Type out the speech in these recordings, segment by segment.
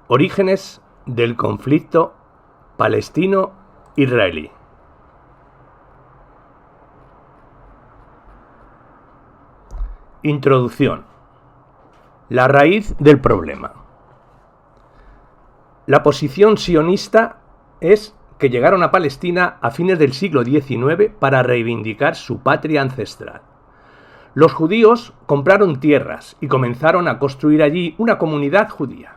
Orígenes del conflicto palestino-israelí. Introducción. La raíz del problema. La posición sionista es que llegaron a Palestina a fines del siglo XIX para reivindicar su patria ancestral. Los judíos compraron tierras y comenzaron a construir allí una comunidad judía.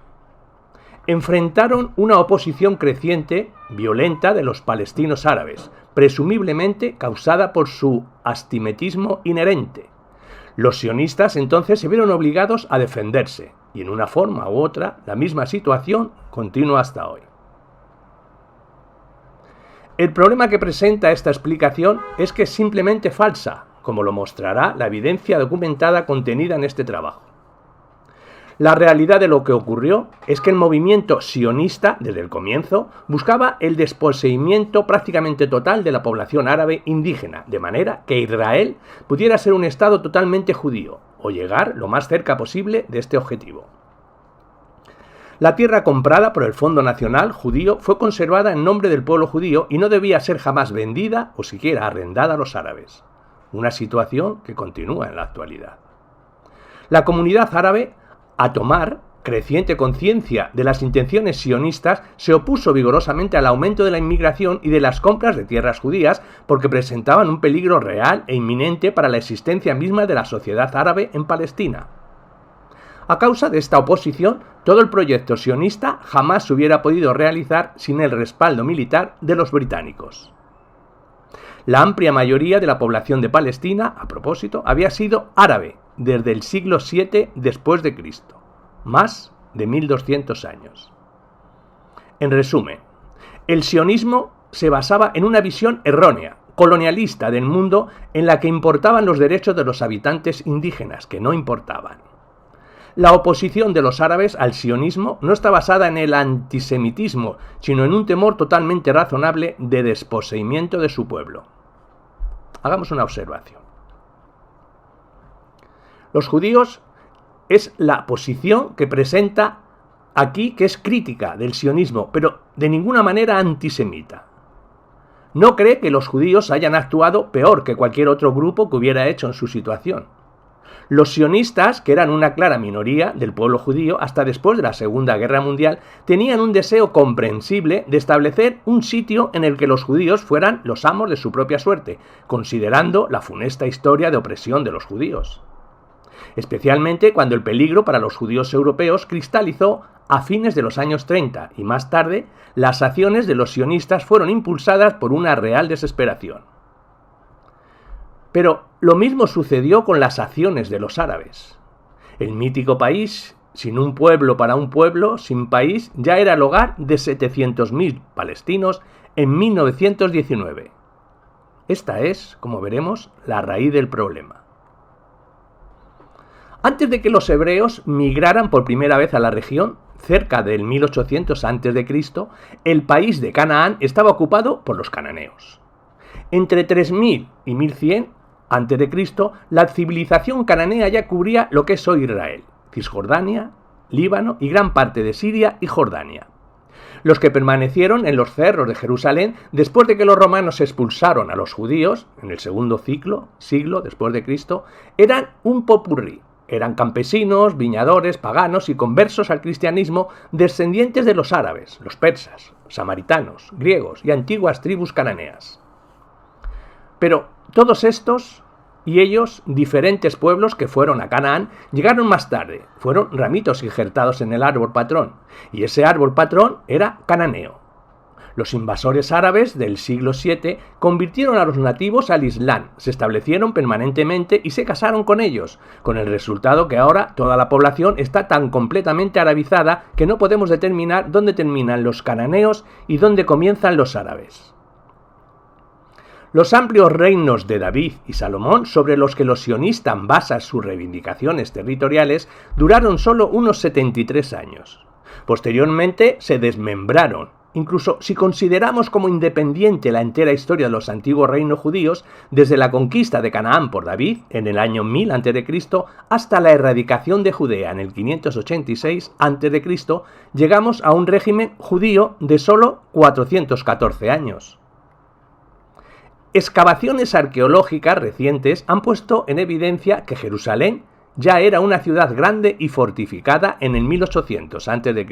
Enfrentaron una oposición creciente, violenta, de los palestinos árabes, presumiblemente causada por su antisemitismo inherente. Los sionistas entonces se vieron obligados a defenderse, y en una forma u otra la misma situación continúa hasta hoy. El problema que presenta esta explicación es que es simplemente falsa, como lo mostrará la evidencia documentada contenida en este trabajo. La realidad de lo que ocurrió es que el movimiento sionista, desde el comienzo, buscaba el desposeimiento prácticamente total de la población árabe indígena, de manera que Israel pudiera ser un estado totalmente judío, o llegar lo más cerca posible de este objetivo. La tierra comprada por el Fondo Nacional Judío fue conservada en nombre del pueblo judío y no debía ser jamás vendida o siquiera arrendada a los árabes, una situación que continúa en la actualidad. La comunidad árabe, a tomar creciente conciencia de las intenciones sionistas, se opuso vigorosamente al aumento de la inmigración y de las compras de tierras judías porque presentaban un peligro real e inminente para la existencia misma de la sociedad árabe en Palestina. A causa de esta oposición, todo el proyecto sionista jamás se hubiera podido realizar sin el respaldo militar de los británicos. La amplia mayoría de la población de Palestina, a propósito, había sido árabe desde el siglo VII después de Cristo, más de 1200 años. En resumen, el sionismo se basaba en una visión errónea, colonialista del mundo, en la que importaban los derechos de los habitantes indígenas, que no importaban. La oposición de los árabes al sionismo no está basada en el antisemitismo, sino en un temor totalmente razonable de desposeimiento de su pueblo. Hagamos una observación. Los judíos es la posición que presenta aquí, que es crítica del sionismo, pero de ninguna manera antisemita. No cree que los judíos hayan actuado peor que cualquier otro grupo que hubiera hecho en su situación. Los sionistas, que eran una clara minoría del pueblo judío hasta después de la Segunda Guerra Mundial, tenían un deseo comprensible de establecer un sitio en el que los judíos fueran los amos de su propia suerte, considerando la funesta historia de opresión de los judíos. Especialmente cuando el peligro para los judíos europeos cristalizó a fines de los años 30 y más tarde las acciones de los sionistas fueron impulsadas por una real desesperación. Pero lo mismo sucedió con las acciones de los árabes. El mítico país, sin un pueblo para un pueblo, sin país, ya era el hogar de 700.000 palestinos en 1919. Esta es, como veremos, la raíz del problema. Antes de que los hebreos migraran por primera vez a la región, cerca del 1800 a.C., el país de Canaán estaba ocupado por los cananeos. Entre 3000 y 1100 a.C., la civilización cananea ya cubría lo que es hoy Israel, Cisjordania, Líbano y gran parte de Siria y Jordania. Los que permanecieron en los cerros de Jerusalén después de que los romanos expulsaron a los judíos, en el segundo siglo después de Cristo, eran un popurrí. Eran campesinos, viñadores, paganos y conversos al cristianismo descendientes de los árabes, los persas, samaritanos, griegos y antiguas tribus cananeas. Pero todos estos y ellos, diferentes pueblos que fueron a Canaán, llegaron más tarde, fueron ramitos injertados en el árbol patrón, y ese árbol patrón era cananeo. Los invasores árabes del siglo VII convirtieron a los nativos al Islam, se establecieron permanentemente y se casaron con ellos, con el resultado que ahora toda la población está tan completamente arabizada que no podemos determinar dónde terminan los cananeos y dónde comienzan los árabes. Los amplios reinos de David y Salomón, sobre los que los sionistas basan sus reivindicaciones territoriales, duraron solo unos 73 años. Posteriormente se desmembraron, Incluso si consideramos como independiente la entera historia de los antiguos reinos judíos, desde la conquista de Canaán por David en el año 1000 a.C. hasta la erradicación de Judea en el 586 a.C., llegamos a un régimen judío de solo 414 años. Excavaciones arqueológicas recientes han puesto en evidencia que Jerusalén ya era una ciudad grande y fortificada en el 1800 a.C.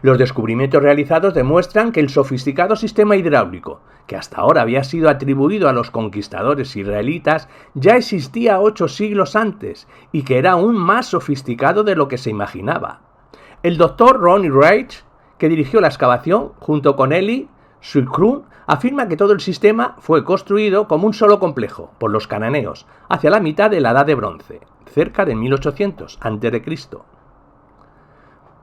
Los descubrimientos realizados demuestran que el sofisticado sistema hidráulico, que hasta ahora había sido atribuido a los conquistadores israelitas, ya existía 8 siglos antes y que era aún más sofisticado de lo que se imaginaba. El doctor Ronnie Reich, que dirigió la excavación junto con Eli Shukron, afirma que todo el sistema fue construido como un solo complejo por los cananeos hacia la mitad de la Edad de Bronce, cerca de 1800 a.C.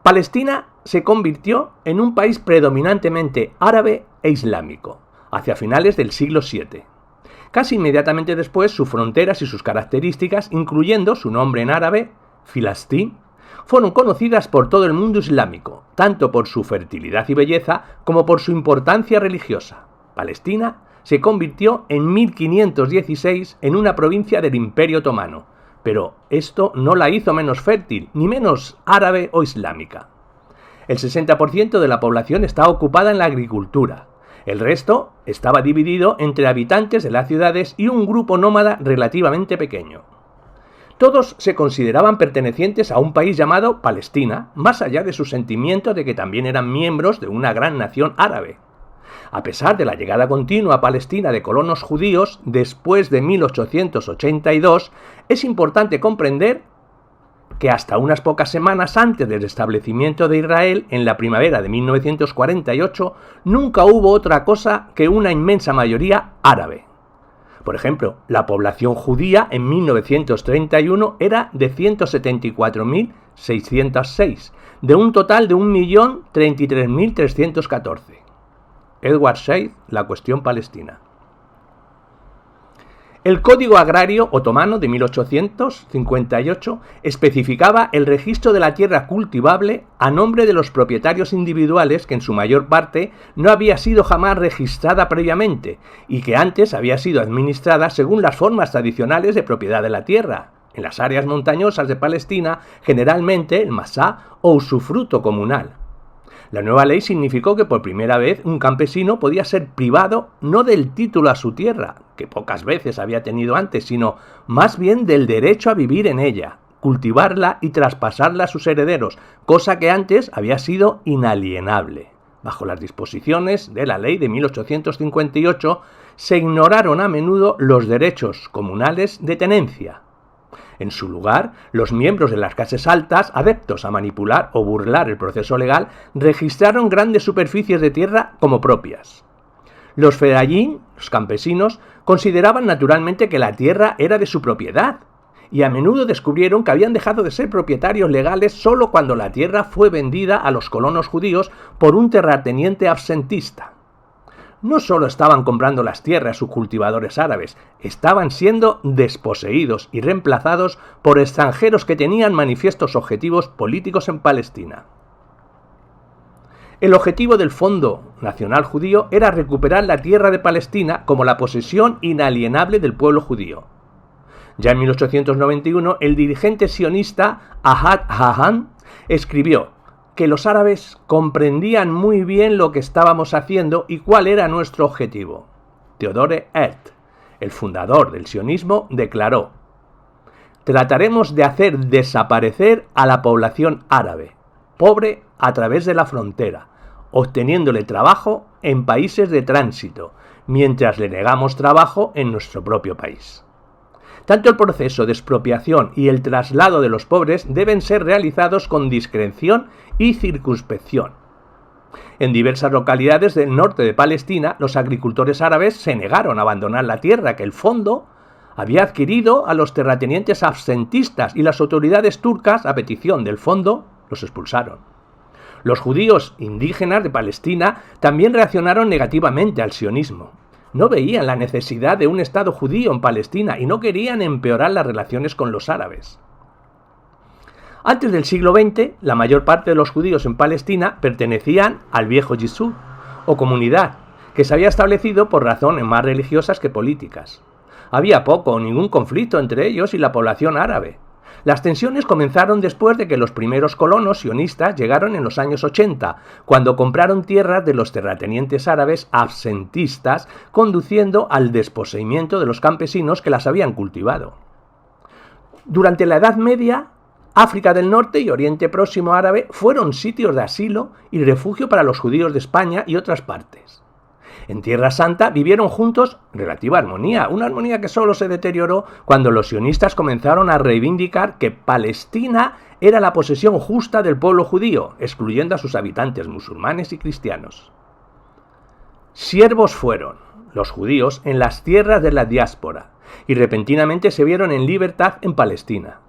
Palestina se convirtió en un país predominantemente árabe e islámico, hacia finales del siglo VII. Casi inmediatamente después, sus fronteras y sus características, incluyendo su nombre en árabe, Filastín, fueron conocidas por todo el mundo islámico, tanto por su fertilidad y belleza como por su importancia religiosa. Palestina se convirtió en 1516 en una provincia del Imperio Otomano, pero esto no la hizo menos fértil, ni menos árabe o islámica. El 60% de la población estaba ocupada en la agricultura. El resto estaba dividido entre habitantes de las ciudades y un grupo nómada relativamente pequeño. Todos se consideraban pertenecientes a un país llamado Palestina, más allá de su sentimiento de que también eran miembros de una gran nación árabe. A pesar de la llegada continua a Palestina de colonos judíos después de 1882, es importante comprender que hasta unas pocas semanas antes del establecimiento de Israel, en la primavera de 1948, nunca hubo otra cosa que una inmensa mayoría árabe. Por ejemplo, la población judía en 1931 era de 174.606, de un total de 1.033.314. Edward Said, La cuestión palestina. El Código Agrario Otomano de 1858 especificaba el registro de la tierra cultivable a nombre de los propietarios individuales, que en su mayor parte no había sido jamás registrada previamente y que antes había sido administrada según las formas tradicionales de propiedad de la tierra. En las áreas montañosas de Palestina, generalmente el masá o usufructo comunal. La nueva ley significó que por primera vez un campesino podía ser privado no del título a su tierra, que pocas veces había tenido antes, sino más bien del derecho a vivir en ella, cultivarla y traspasarla a sus herederos, cosa que antes había sido inalienable. Bajo las disposiciones de la ley de 1858 se ignoraron a menudo los derechos comunales de tenencia. En su lugar, los miembros de las clases altas, adeptos a manipular o burlar el proceso legal, registraron grandes superficies de tierra como propias. Los fedayín, los campesinos, consideraban naturalmente que la tierra era de su propiedad, y a menudo descubrieron que habían dejado de ser propietarios legales solo cuando la tierra fue vendida a los colonos judíos por un terrateniente absentista. No solo estaban comprando las tierras sus cultivadores árabes, estaban siendo desposeídos y reemplazados por extranjeros que tenían manifiestos objetivos políticos en Palestina. El objetivo del Fondo Nacional Judío era recuperar la tierra de Palestina como la posesión inalienable del pueblo judío. Ya en 1891, el dirigente sionista Ahad Ha'am escribió que los árabes comprendían muy bien lo que estábamos haciendo y cuál era nuestro objetivo. Theodore Herzl, el fundador del sionismo, declaró: «Trataremos de hacer desaparecer a la población árabe, pobre a través de la frontera, obteniéndole trabajo en países de tránsito, mientras le negamos trabajo en nuestro propio país». Tanto el proceso de expropiación y el traslado de los pobres deben ser realizados con discreción y circunspección. En diversas localidades del norte de Palestina, los agricultores árabes se negaron a abandonar la tierra que el fondo había adquirido a los terratenientes absentistas, y las autoridades turcas, a petición del fondo, los expulsaron. Los judíos indígenas de Palestina también reaccionaron negativamente al sionismo. No veían la necesidad de un Estado judío en Palestina y no querían empeorar las relaciones con los árabes. Antes del siglo XX, la mayor parte de los judíos en Palestina pertenecían al viejo Yishuv, o comunidad, que se había establecido por razones más religiosas que políticas. Había poco o ningún conflicto entre ellos y la población árabe. Las tensiones comenzaron después de que los primeros colonos sionistas llegaron en los años 80, cuando compraron tierras de los terratenientes árabes absentistas, conduciendo al desposeimiento de los campesinos que las habían cultivado. Durante la Edad Media, África del Norte y Oriente Próximo árabe fueron sitios de asilo y refugio para los judíos de España y otras partes. En Tierra Santa vivieron juntos relativa armonía, una armonía que solo se deterioró cuando los sionistas comenzaron a reivindicar que Palestina era la posesión justa del pueblo judío, excluyendo a sus habitantes musulmanes y cristianos. Siervos fueron los judíos en las tierras de la diáspora y repentinamente se vieron en libertad en Palestina.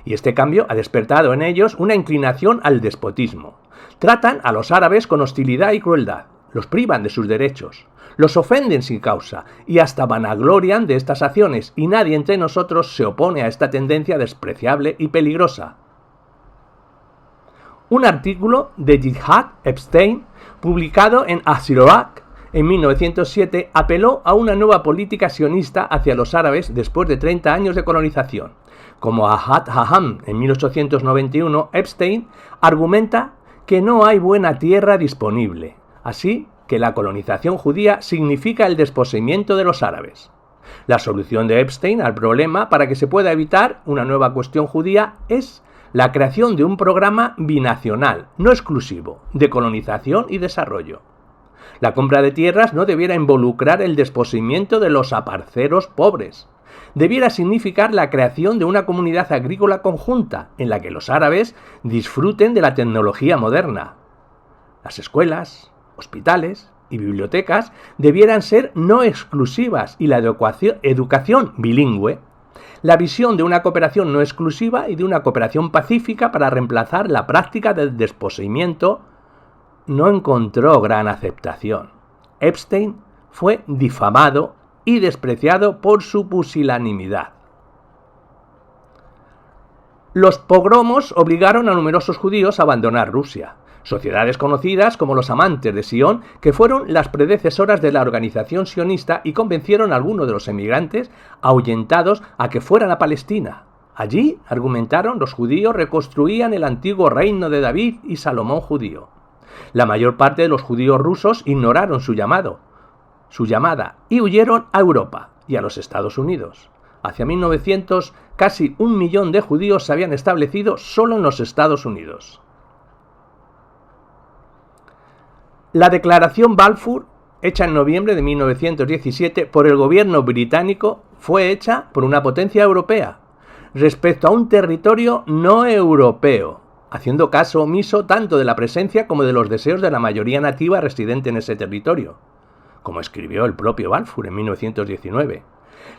Y este cambio ha despertado en ellos una inclinación al despotismo. Tratan a los árabes con hostilidad y crueldad. Los privan de sus derechos, los ofenden sin causa y hasta vanaglorian de estas acciones, y nadie entre nosotros se opone a esta tendencia despreciable y peligrosa. Un artículo de Jihad Epstein, publicado en Asiroak en 1907, apeló a una nueva política sionista hacia los árabes después de 30 años de colonización. Como Ahad Haham en 1891, Epstein argumenta que no hay buena tierra disponible. Así que la colonización judía significa el desposeimiento de los árabes. La solución de Epstein al problema para que se pueda evitar una nueva cuestión judía es la creación de un programa binacional, no exclusivo, de colonización y desarrollo. La compra de tierras no debiera involucrar el desposeimiento de los aparceros pobres. Debiera significar la creación de una comunidad agrícola conjunta en la que los árabes disfruten de la tecnología moderna. Las escuelas, hospitales y bibliotecas debieran ser no exclusivas y la educación bilingüe, la visión de una cooperación no exclusiva y de una cooperación pacífica para reemplazar la práctica del desposeimiento no encontró gran aceptación. Epstein fue difamado y despreciado por su pusilanimidad. Los pogromos obligaron a numerosos judíos a abandonar Rusia. Sociedades conocidas como los Amantes de Sion, que fueron las predecesoras de la organización sionista y convencieron a algunos de los emigrantes ahuyentados a que fueran a Palestina. Allí, argumentaron, los judíos reconstruían el antiguo reino de David y Salomón judío. La mayor parte de los judíos rusos ignoraron su llamada y huyeron a Europa y a los Estados Unidos. Hacia 1900, casi 1 millón de judíos se habían establecido solo en los Estados Unidos. La declaración Balfour, hecha en noviembre de 1917 por el gobierno británico, fue hecha por una potencia europea respecto a un territorio no europeo, haciendo caso omiso tanto de la presencia como de los deseos de la mayoría nativa residente en ese territorio, como escribió el propio Balfour en 1919.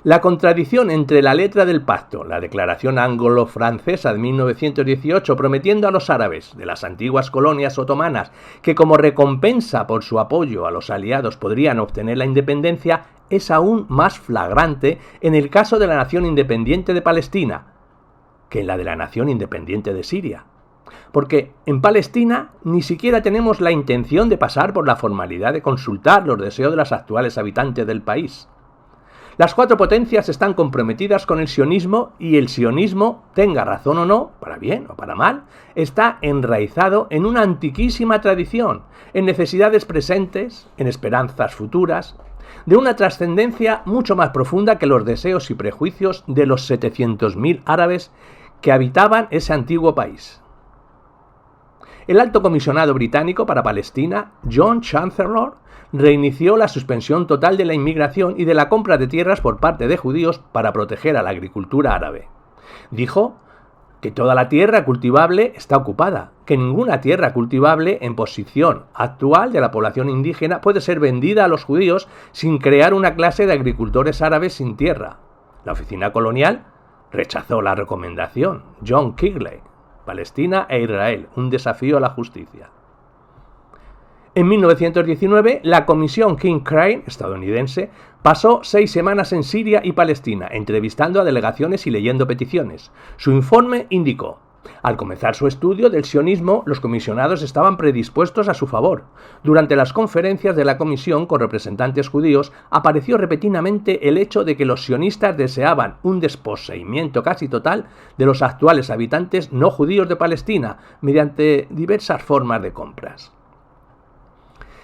La contradicción entre la letra del pacto, la declaración anglo-francesa de 1918, prometiendo a los árabes de las antiguas colonias otomanas que como recompensa por su apoyo a los aliados podrían obtener la independencia, es aún más flagrante en el caso de la nación independiente de Palestina que en la de la nación independiente de Siria. Porque en Palestina ni siquiera tenemos la intención de pasar por la formalidad de consultar los deseos de los actuales habitantes del país. Las 4 potencias están comprometidas con el sionismo y el sionismo, tenga razón o no, para bien o para mal, está enraizado en una antiquísima tradición, en necesidades presentes, en esperanzas futuras, de una trascendencia mucho más profunda que los deseos y prejuicios de los 700.000 árabes que habitaban ese antiguo país. El alto comisionado británico para Palestina, John Chancellor, reinició la suspensión total de la inmigración y de la compra de tierras por parte de judíos para proteger a la agricultura árabe. Dijo que toda la tierra cultivable está ocupada, que ninguna tierra cultivable en posición actual de la población indígena puede ser vendida a los judíos sin crear una clase de agricultores árabes sin tierra. La oficina colonial rechazó la recomendación. John Kigley, Palestina e Israel, un desafío a la justicia. En 1919, la comisión King-Crane, estadounidense, pasó 6 semanas en Siria y Palestina, entrevistando a delegaciones y leyendo peticiones. Su informe indicó: Al comenzar su estudio del sionismo, los comisionados estaban predispuestos a su favor. Durante las conferencias de la comisión con representantes judíos, apareció repetidamente el hecho de que los sionistas deseaban un desposeimiento casi total de los actuales habitantes no judíos de Palestina, mediante diversas formas de compras.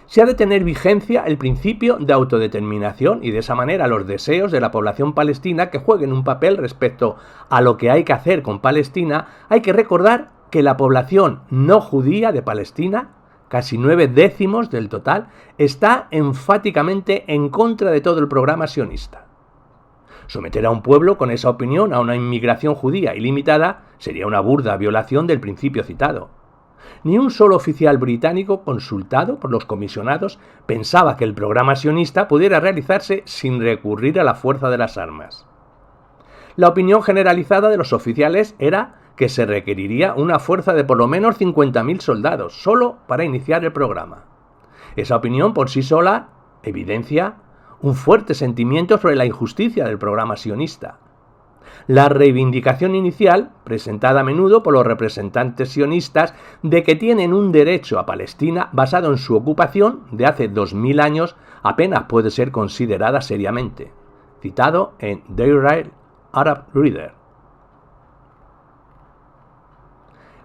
Se ha de tener vigencia el principio de autodeterminación y de esa manera los deseos de la población palestina que jueguen un papel respecto a lo que hay que hacer con Palestina. Hay que recordar que la población no judía de Palestina, casi 9/10 del total, está enfáticamente en contra de todo el programa sionista. Someter a un pueblo con esa opinión a una inmigración judía ilimitada sería una burda violación del principio citado. Ni un solo oficial británico consultado por los comisionados pensaba que el programa sionista pudiera realizarse sin recurrir a la fuerza de las armas. La opinión generalizada de los oficiales era que se requeriría una fuerza de por lo menos 50.000 soldados, solo para iniciar el programa. Esa opinión por sí sola evidencia un fuerte sentimiento sobre la injusticia del programa sionista. La reivindicación inicial, presentada a menudo por los representantes sionistas, de que tienen un derecho a Palestina basado en su ocupación de hace 2000 años, apenas puede ser considerada seriamente. Citado en Daily Arab Reader.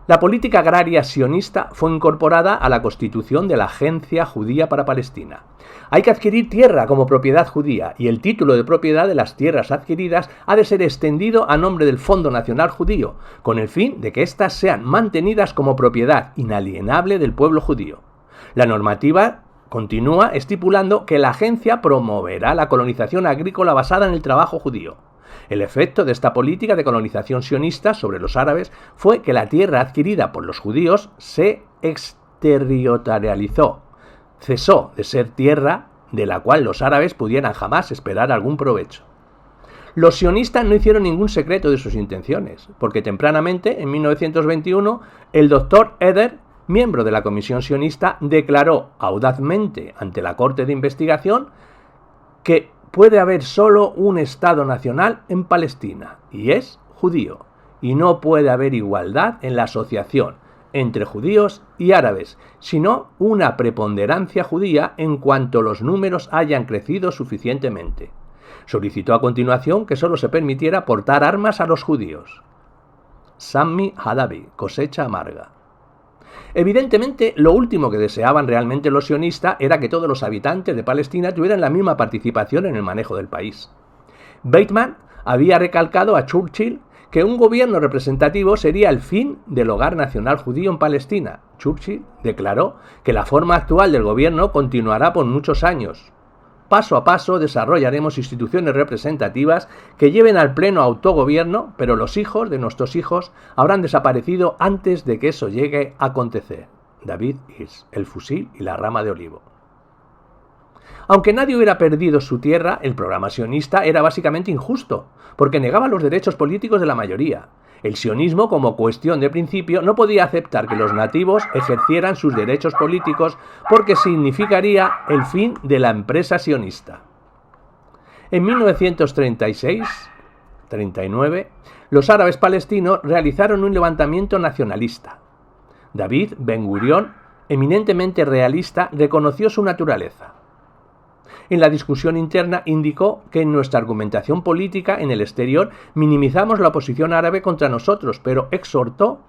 La política agraria sionista fue incorporada a la constitución de la Agencia Judía para Palestina. Hay que adquirir tierra como propiedad judía y el título de propiedad de las tierras adquiridas ha de ser extendido a nombre del Fondo Nacional Judío, con el fin de que éstas sean mantenidas como propiedad inalienable del pueblo judío. La normativa continúa estipulando que la agencia promoverá la colonización agrícola basada en el trabajo judío. El efecto de esta política de colonización sionista sobre los árabes fue que la tierra adquirida por los judíos se exterritorializó, cesó de ser tierra de la cual los árabes pudieran jamás esperar algún provecho. Los sionistas no hicieron ningún secreto de sus intenciones, porque tempranamente, en 1921, el doctor Eder, miembro de la comisión sionista, declaró audazmente ante la Corte de Investigación que puede haber solo un Estado nacional en Palestina, y es judío, y no puede haber igualdad en la asociación entre judíos y árabes, sino una preponderancia judía en cuanto los números hayan crecido suficientemente. Solicitó a continuación que solo se permitiera portar armas a los judíos. Sammy Hadavi, cosecha amarga. Evidentemente, lo último que deseaban realmente los sionistas era que todos los habitantes de Palestina tuvieran la misma participación en el manejo del país. Weizmann había recalcado a Churchill que un gobierno representativo sería el fin del hogar nacional judío en Palestina. Churchill declaró que la forma actual del gobierno continuará por muchos años. Paso a paso desarrollaremos instituciones representativas que lleven al pleno autogobierno, pero los hijos de nuestros hijos habrán desaparecido antes de que eso llegue a acontecer. David Hirsch, El fusil y la rama de olivo. Aunque nadie hubiera perdido su tierra, el programa sionista era básicamente injusto, porque negaba los derechos políticos de la mayoría. El sionismo, como cuestión de principio, no podía aceptar que los nativos ejercieran sus derechos políticos porque significaría el fin de la empresa sionista. En 1936-39, los árabes palestinos realizaron un levantamiento nacionalista. David Ben-Gurión, eminentemente realista, reconoció su naturaleza. En la discusión interna indicó que en nuestra argumentación política en el exterior minimizamos la oposición árabe contra nosotros, pero exhortó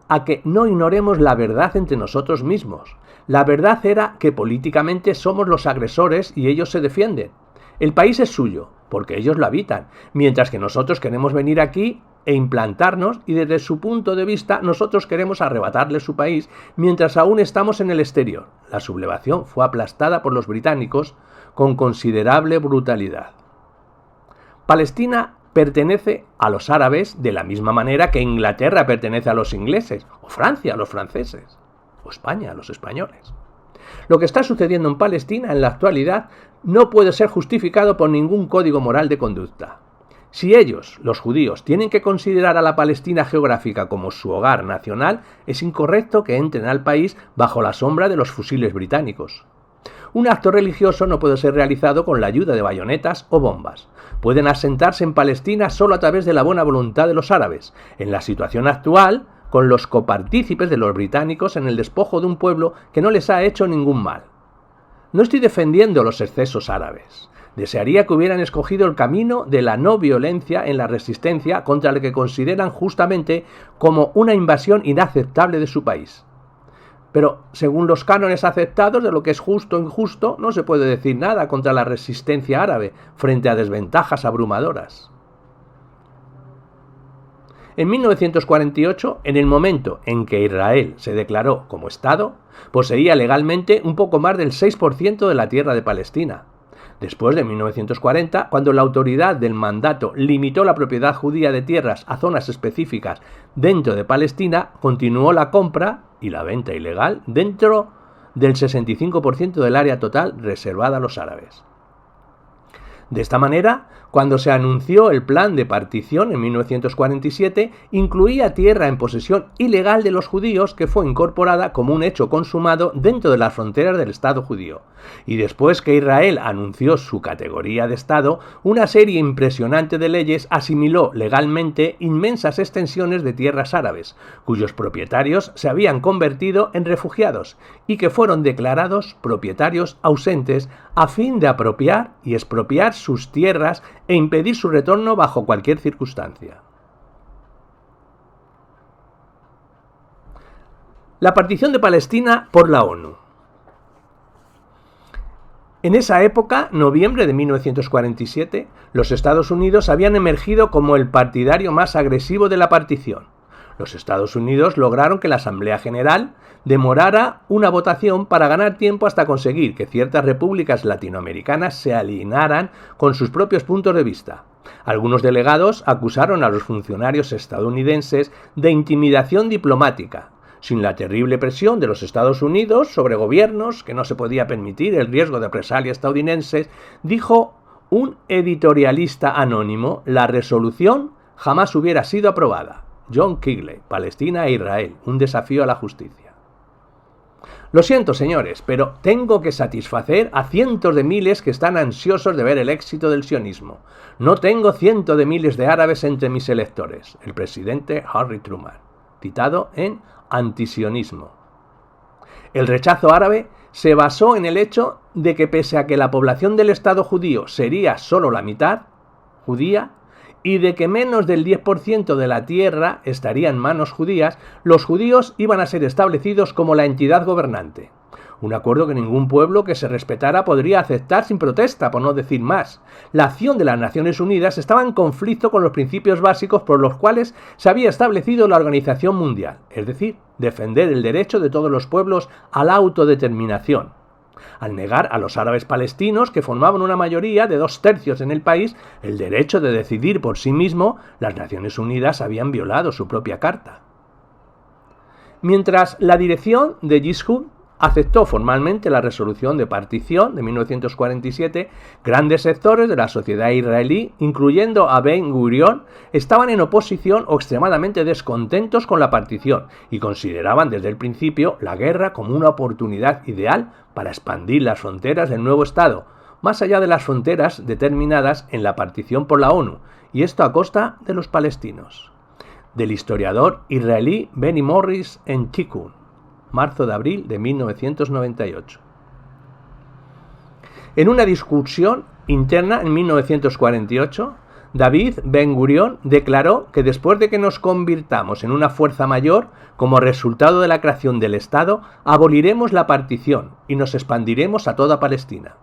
a que no ignoremos la verdad entre nosotros mismos. La verdad era que políticamente somos los agresores y ellos se defienden. El país es suyo, porque ellos lo habitan, mientras que nosotros queremos venir aquí e implantarnos y desde su punto de vista nosotros queremos arrebatarles su país mientras aún estamos en el exterior. La sublevación fue aplastada por los británicos con considerable brutalidad. Palestina pertenece a los árabes de la misma manera que Inglaterra pertenece a los ingleses, o Francia a los franceses, o España a los españoles. Lo que está sucediendo en Palestina en la actualidad no puede ser justificado por ningún código moral de conducta. Si ellos, los judíos, tienen que considerar a la Palestina geográfica como su hogar nacional, es incorrecto que entren al país bajo la sombra de los fusiles británicos. Un acto religioso no puede ser realizado con la ayuda de bayonetas o bombas. Pueden asentarse en Palestina solo a través de la buena voluntad de los árabes. En la situación actual, con los copartícipes de los británicos en el despojo de un pueblo que no les ha hecho ningún mal. No estoy defendiendo los excesos árabes. Desearía que hubieran escogido el camino de la no violencia en la resistencia contra lo que consideran justamente como una invasión inaceptable de su país. Pero, según los cánones aceptados de lo que es justo o injusto, no se puede decir nada contra la resistencia árabe frente a desventajas abrumadoras. En 1948, en el momento en que Israel se declaró como Estado, poseía legalmente un poco más del 6% de la tierra de Palestina. Después de 1940, cuando la autoridad del mandato limitó la propiedad judía de tierras a zonas específicas dentro de Palestina, continuó la compra y la venta ilegal dentro del 65% del área total reservada a los árabes. De esta manera, cuando se anunció el plan de partición en 1947, incluía tierra en posesión ilegal de los judíos que fue incorporada como un hecho consumado dentro de las fronteras del Estado judío. Y después que Israel anunció su categoría de Estado, una serie impresionante de leyes asimiló legalmente inmensas extensiones de tierras árabes, cuyos propietarios se habían convertido en refugiados y que fueron declarados propietarios ausentes a fin de apropiar y expropiar sus tierras e impedir su retorno bajo cualquier circunstancia. La partición de Palestina por la ONU. En esa época, noviembre de 1947, los Estados Unidos habían emergido como el partidario más agresivo de la partición. Los Estados Unidos lograron que la Asamblea General demorara una votación para ganar tiempo hasta conseguir que ciertas repúblicas latinoamericanas se alinearan con sus propios puntos de vista. Algunos delegados acusaron a los funcionarios estadounidenses de intimidación diplomática. Sin la terrible presión de los Estados Unidos sobre gobiernos que no se podía permitir el riesgo de represalias estadounidenses, dijo un editorialista anónimo, la resolución jamás hubiera sido aprobada. John Kigley, Palestina e Israel, un desafío a la justicia. Lo siento, señores, pero tengo que satisfacer a cientos de miles que están ansiosos de ver el éxito del sionismo. No tengo cientos de miles de árabes entre mis electores. El presidente Harry Truman, citado en Antisionismo. El rechazo árabe se basó en el hecho de que pese a que la población del Estado judío sería solo la mitad judía, y de que menos del 10% de la tierra estaría en manos judías, los judíos iban a ser establecidos como la entidad gobernante. Un acuerdo que ningún pueblo que se respetara podría aceptar sin protesta, por no decir más. La acción de las Naciones Unidas estaba en conflicto con los principios básicos por los cuales se había establecido la Organización Mundial, es decir, defender el derecho de todos los pueblos a la autodeterminación. Al negar a los árabes palestinos, que formaban una mayoría de 2/3 en el país, el derecho de decidir por sí mismo, las Naciones Unidas habían violado su propia carta. Mientras la dirección de Yishud aceptó formalmente la resolución de partición de 1947, grandes sectores de la sociedad israelí, incluyendo a Ben Gurion, estaban en oposición o extremadamente descontentos con la partición y consideraban desde el principio la guerra como una oportunidad ideal para expandir las fronteras del nuevo Estado, más allá de las fronteras determinadas en la partición por la ONU, y esto a costa de los palestinos. Del historiador israelí Benny Morris en Tikkun, marzo de abril de 1998. En una discusión interna en 1948, David Ben Gurion declaró que después de que nos convirtamos en una fuerza mayor, como resultado de la creación del Estado, aboliremos la partición y nos expandiremos a toda Palestina.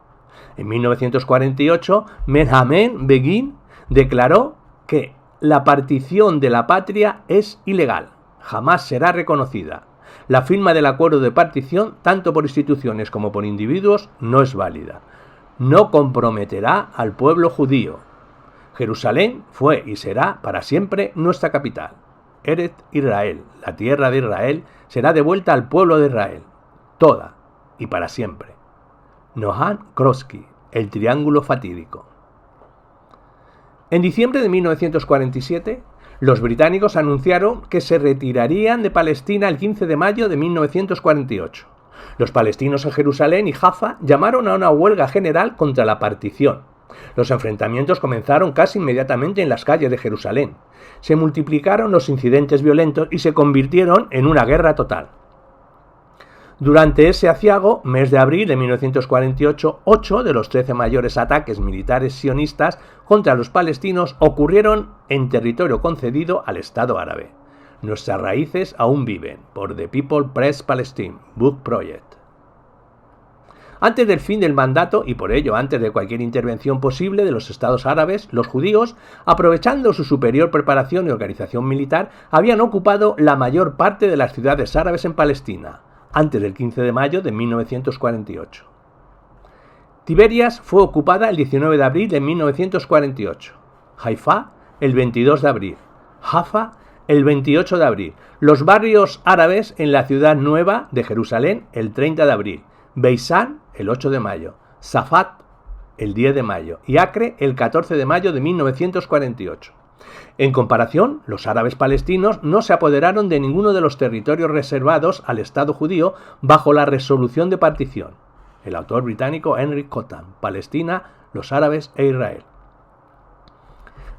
En 1948, Menachem Begin declaró que la partición de la patria es ilegal, jamás será reconocida. La firma del acuerdo de partición, tanto por instituciones como por individuos, no es válida. No comprometerá al pueblo judío. Jerusalén fue y será para siempre nuestra capital. Eretz Israel, la tierra de Israel, será devuelta al pueblo de Israel, toda y para siempre. Noam Chomsky, el triángulo fatídico. En diciembre de 1947, los británicos anunciaron que se retirarían de Palestina el 15 de mayo de 1948. Los palestinos en Jerusalén y Jaffa llamaron a una huelga general contra la partición. Los enfrentamientos comenzaron casi inmediatamente en las calles de Jerusalén. Se multiplicaron los incidentes violentos y se convirtieron en una guerra total. Durante ese aciago, mes de abril de 1948, 8 de los 13 mayores ataques militares sionistas contra los palestinos ocurrieron en territorio concedido al Estado árabe. Nuestras raíces aún viven, por The People Press Palestine Book Project. Antes del fin del mandato, y por ello antes de cualquier intervención posible de los estados árabes, los judíos, aprovechando su superior preparación y organización militar, habían ocupado la mayor parte de las ciudades árabes en Palestina, antes del 15 de mayo de 1948. Tiberias fue ocupada el 19 de abril de 1948, Haifa el 22 de abril, Jaffa el 28 de abril, los barrios árabes en la ciudad nueva de Jerusalén el 30 de abril, Beisán el 8 de mayo, Safat el 10 de mayo y Acre el 14 de mayo de 1948. En comparación, los árabes palestinos no se apoderaron de ninguno de los territorios reservados al Estado judío bajo la resolución de partición. El autor británico Henry Cottam, Palestina, los árabes e Israel.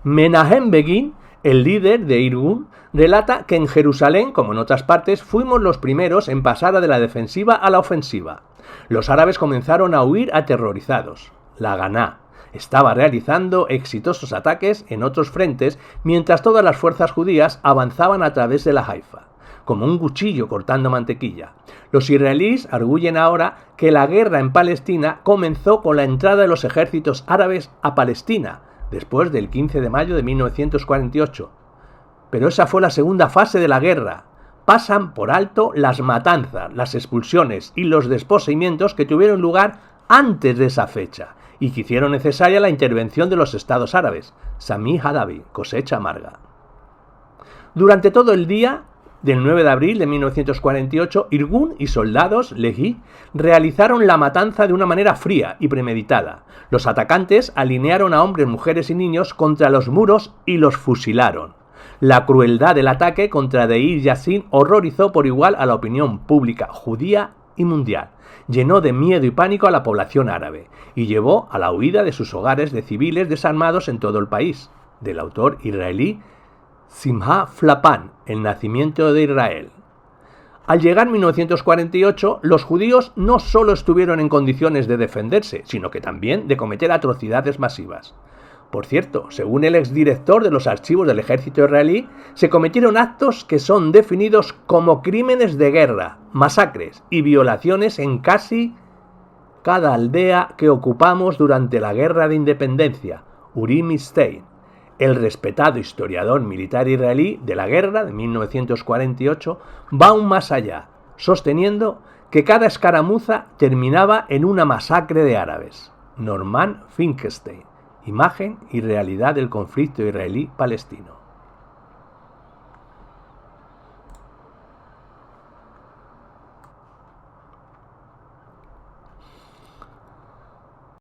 Menahem Begin, el líder de Irgun, relata que en Jerusalén, como en otras partes, fuimos los primeros en pasar de la defensiva a la ofensiva. Los árabes comenzaron a huir aterrorizados. La Ganá estaba realizando exitosos ataques en otros frentes mientras todas las fuerzas judías avanzaban a través de la Haifa, como un cuchillo cortando mantequilla. Los israelíes arguyen ahora que la guerra en Palestina comenzó con la entrada de los ejércitos árabes a Palestina, después del 15 de mayo de 1948. Pero esa fue la segunda fase de la guerra. Pasan por alto las matanzas, las expulsiones y los desposeimientos que tuvieron lugar antes de esa fecha y que hicieron necesaria la intervención de los estados árabes. Sami Hadavi, cosecha amarga. Durante todo el día del 9 de abril de 1948, Irgun y soldados Lehi realizaron la matanza de una manera fría y premeditada. Los atacantes alinearon a hombres, mujeres y niños contra los muros y los fusilaron. La crueldad del ataque contra Deir Yassin horrorizó por igual a la opinión pública judía y mundial. Llenó de miedo y pánico a la población árabe y llevó a la huida de sus hogares de civiles desarmados en todo el país. Del autor israelí Simha Flapan, El nacimiento de Israel. Al llegar 1948, los judíos no solo estuvieron en condiciones de defenderse, sino que también de cometer atrocidades masivas. Por cierto, según el exdirector de los archivos del ejército israelí, se cometieron actos que son definidos como crímenes de guerra, masacres y violaciones en casi cada aldea que ocupamos durante la Guerra de Independencia, Urim y Stein. El respetado historiador militar israelí de la guerra de 1948 va aún más allá, sosteniendo que cada escaramuza terminaba en una masacre de árabes. Norman Finkelstein. Imagen y realidad del conflicto israelí-palestino.